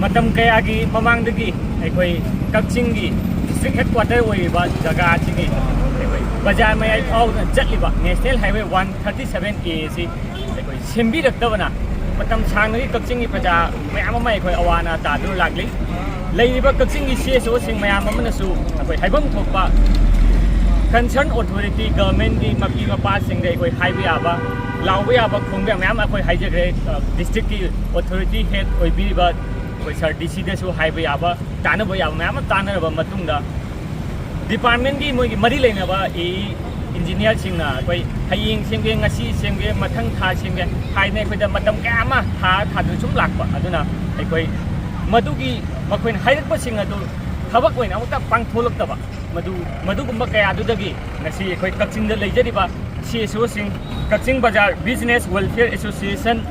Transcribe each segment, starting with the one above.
Matam kayagi mamangdagi aykoi Kakchinggi district headquarter oiba jaga chigi aykoi bajar mayai phau chatliba National Highway 137A si aykoi sembidaktabana matam sangnagi Kakchinggi praja mayam ama aykoi awana tadu lagli leiriba Kakchinggi CSO sing mayam amanasu aykoi haibam thokpa concern authority government gi mapi mapa sing de aykoi highway aba lawe aba khongbe mayam aykoi haijagre district ki authority head oibiriba sir DC dasu highway aba tanaba yaba mayam tanaraba matungda department gi moi mari leinaba engineer singna koi haying semge ngasi semge mathang tha semge haine khoida matam kama tha thadu sum lakpa aduna koi madugi makoin hairakpa sing adu thabak oina amukta pangtholakta madu gumba kaya adudagi ngasi koi Kakching da leijariba CSO sing Kakching Bazar Business Welfare Association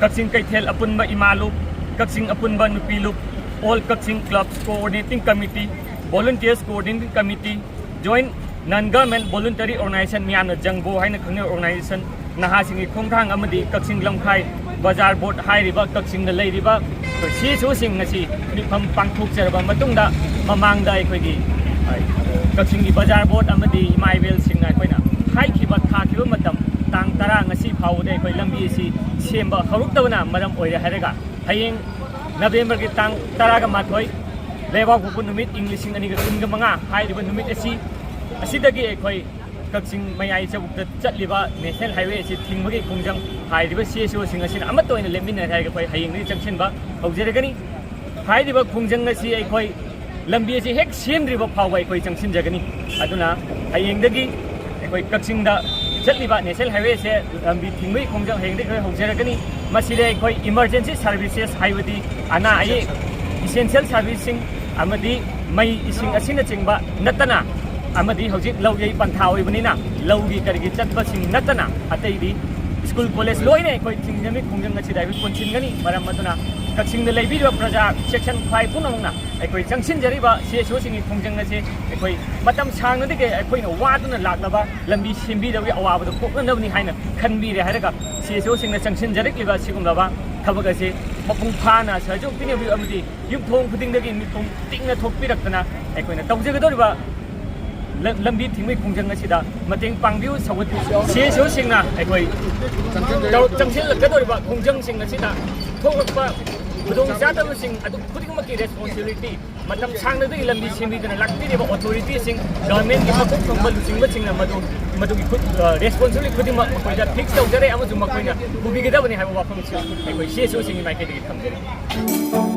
Kakching Kaithel apunba imalu Kakching apunba nupilup all Kakching clubs coordinating committee volunteers coordinating committee joint non-government voluntary organization miyamna jangbo haina khangna organization naha singi khongthang amadi Kakching lamkhai bazar board hairiba Kakching da leiriba CSO sing ngasi mifam pangthok jaraba matungda mamangda aikoigi Kakching gi bazar board amadi imaivel singna aikoina haikhiba thakiba matam tang tara ngasi phawde aikoi lambi si semba haruktabana maram oire haraga hayeng November ki tang taraga mathoi lewa gupu numit English ani ga kunga manga hairiba numit asidagi aikoi Kakching mayai chabukta chatliba national highway asi thingmagi khongjang hairiba CSO sing asina amato ina lemina haiga koi hayeng ni jangsinba haujeragani hairiba khongjang asi aikoi lambi asi hek semdriba phawai aikoi jangsinjagani aduna hayengdagi aikoi Kakching da chatliba national highway se lambi thingmagi khongjang hayengdagi koi haujeragani masire aikoi emergency services haibadi ana ai essential servicing amadi mai ising asina chingba natana amadi hojik lawgi pantha oibnina lawgi kargi chatba sing natana ataidi school college loine koi thingami khongjang achi dai ponchingani maram maduna Kakching da leibi praja section 5 punamna ekoi jangsin jariba CSO singi khongjang achi ekoi matam sangnadi ke ekoi na waduna laklaba lambi simbi da awabu da koknabni haina khanbi re haraga CSO sing na jangsin jarikliba sigumlaba thabak ase mapung phana sajok pinabi amadi yumthong khudingdagi mipung tingna thokpiraktana ekoi na tawjegadoriba lambi thingmai khongjang asida mateng pangbiu sawati CSO singna ekoi jangsin lakadoriba khongjang sing asida thokpa budong jadaba sing adu khudingmaki responsibility matam sangnadagi lambi simbidana lakpiriba authority sing government ki makok thongba lucingba singna madugi responsibility khudingma makoida fix tawjare amaju makoina bubigidabani haiba wafam si ekoi CSO singi maikedi thamjari